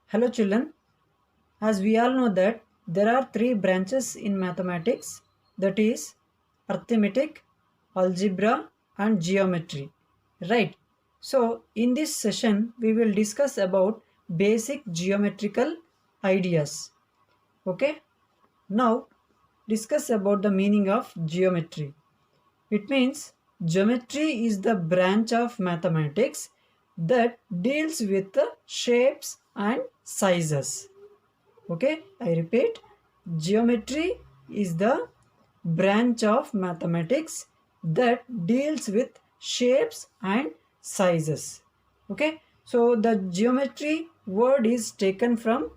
Hello children, as we all know that there are three branches in mathematics, that is arithmetic, algebra and geometry, right? So in this session we will discuss about basic geometrical ideas. Okay, now discuss about the meaning of geometry. It means geometry is the branch of mathematics that deals with the shapes and sizes. Okay, I repeat, geometry is the branch of mathematics that deals with shapes and sizes. Okay, so the geometry word is taken from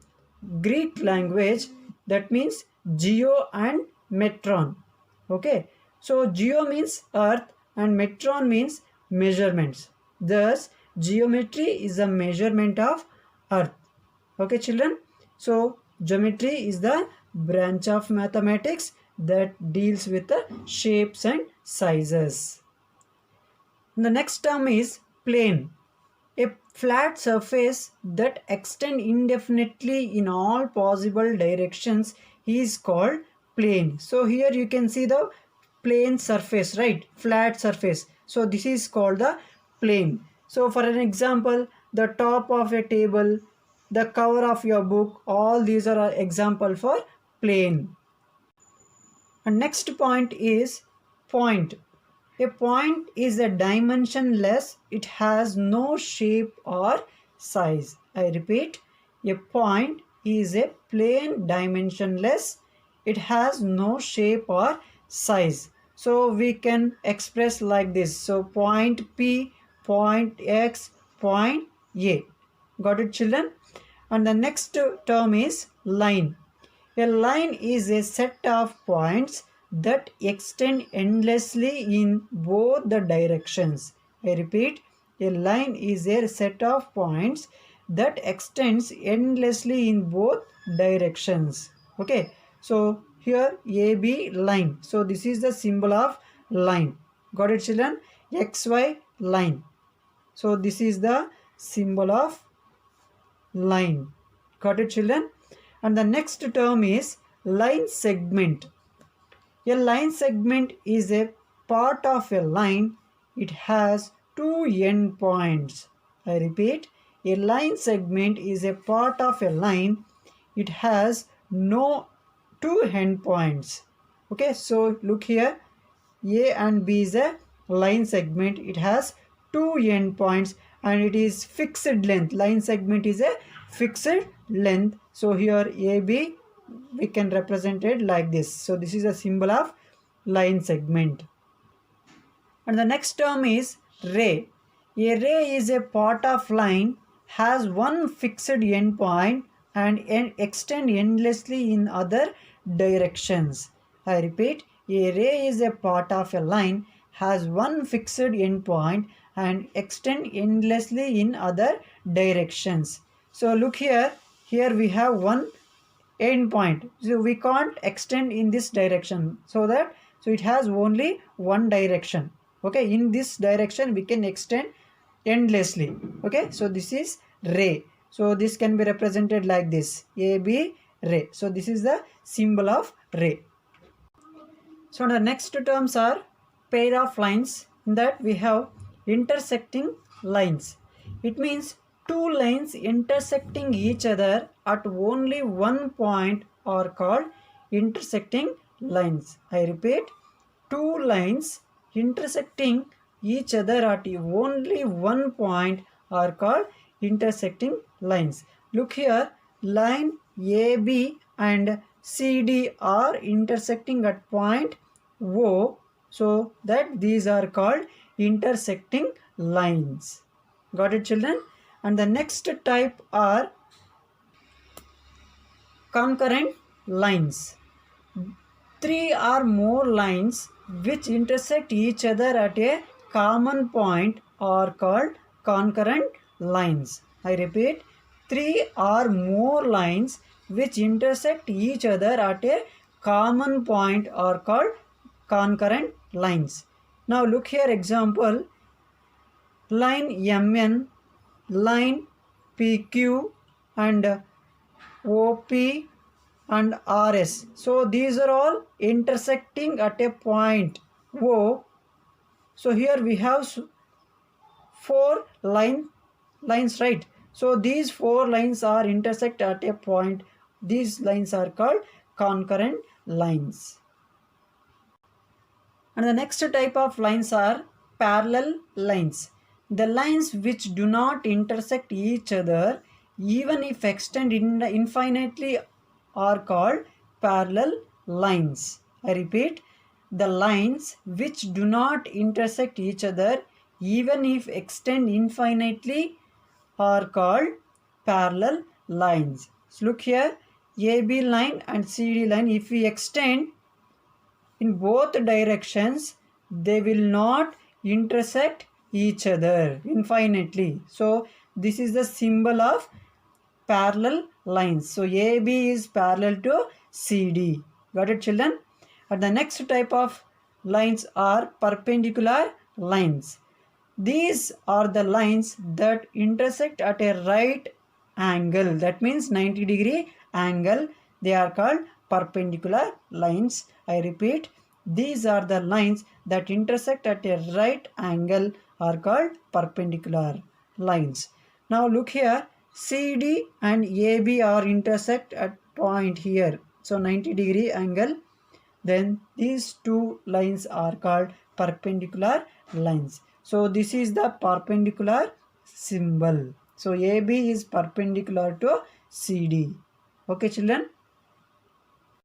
Greek language, that means geo and metron. Okay, so geo means earth and metron means measurements. Thus, geometry is a measurement of earth. Okay, children. So, geometry is the branch of mathematics that deals with the shapes and sizes. The next term is plane. A flat surface that extends indefinitely in all possible directions is called plane. So here you can see the plane surface, right? Flat surface. So this is called the plane. So for an example, the top of a table, the cover of your book, all these are an example for plane. And next point is point. A point is a dimensionless, it has no shape or size. I repeat, a point is a plain dimensionless, it has no shape or size. So we can express like this. So point P, point X, point A. Got it, children? And the next term is line. A line is a set of points that extend endlessly in both the directions. I repeat, a line is a set of points that extends endlessly in both directions. Okay, so here AB line. So this is the symbol of line. Got it, children? XY line. So this is the symbol of line. Got it, children? And the next term is line segment. A line segment is a part of a line. It has two endpoints. I repeat, a line segment is a part of a line. It has no two endpoints. Okay, so look here. A and B is a line segment. It has two endpoints and it is fixed length. Line segment is a fixed length. So here AB we can represent it like this. So this is a symbol of line segment. And the next term is ray. A ray is a part of line, has one fixed endpoint and extend endlessly in other directions. I repeat, a ray is a part of a line, has one fixed endpoint and extend endlessly in other directions. So look here, here we have one end point, so we can't extend in this direction, so it has only one direction. Okay, in this direction we can extend endlessly. Okay, so this is ray. So this can be represented like this, AB ray. So this is the symbol of ray. So the next terms are pair of lines. In that we have intersecting lines. It means two lines intersecting each other at only one point are called intersecting lines. I repeat, two lines intersecting each other at only one point are called intersecting lines. Look here, line AB and CD are intersecting at point O, so that these are called intersecting lines. Got it, children? And the next type are concurrent lines. Three or more lines which intersect each other at a common point are called concurrent lines. I repeat, three or more lines which intersect each other at a common point are called concurrent lines. Now look here example, line MN, line PQ and OP and RS. So these are all intersecting at a point O. So here we have four lines, right? So these four lines are intersect at a point. These lines are called concurrent lines. And the next type of lines are parallel lines. The lines which do not intersect each other even if extend infinitely are called parallel lines. I repeat, the lines which do not intersect each other even if extend infinitely are called parallel lines. So look here, AB line and CD line, if we extend in both directions, they will not intersect each other infinitely. So this is the symbol of parallel lines. So AB is parallel to CD. Got it, children? And the next type of lines are perpendicular lines. These are the lines that intersect at a right angle. That means 90-degree angle. They are called perpendicular lines. I repeat, these are the lines that intersect at a right angle are called perpendicular lines. Now look here, CD and AB are intersect at point here. So 90-degree angle. Then these two lines are called perpendicular lines. So this is the perpendicular symbol. So AB is perpendicular to CD. Okay, children.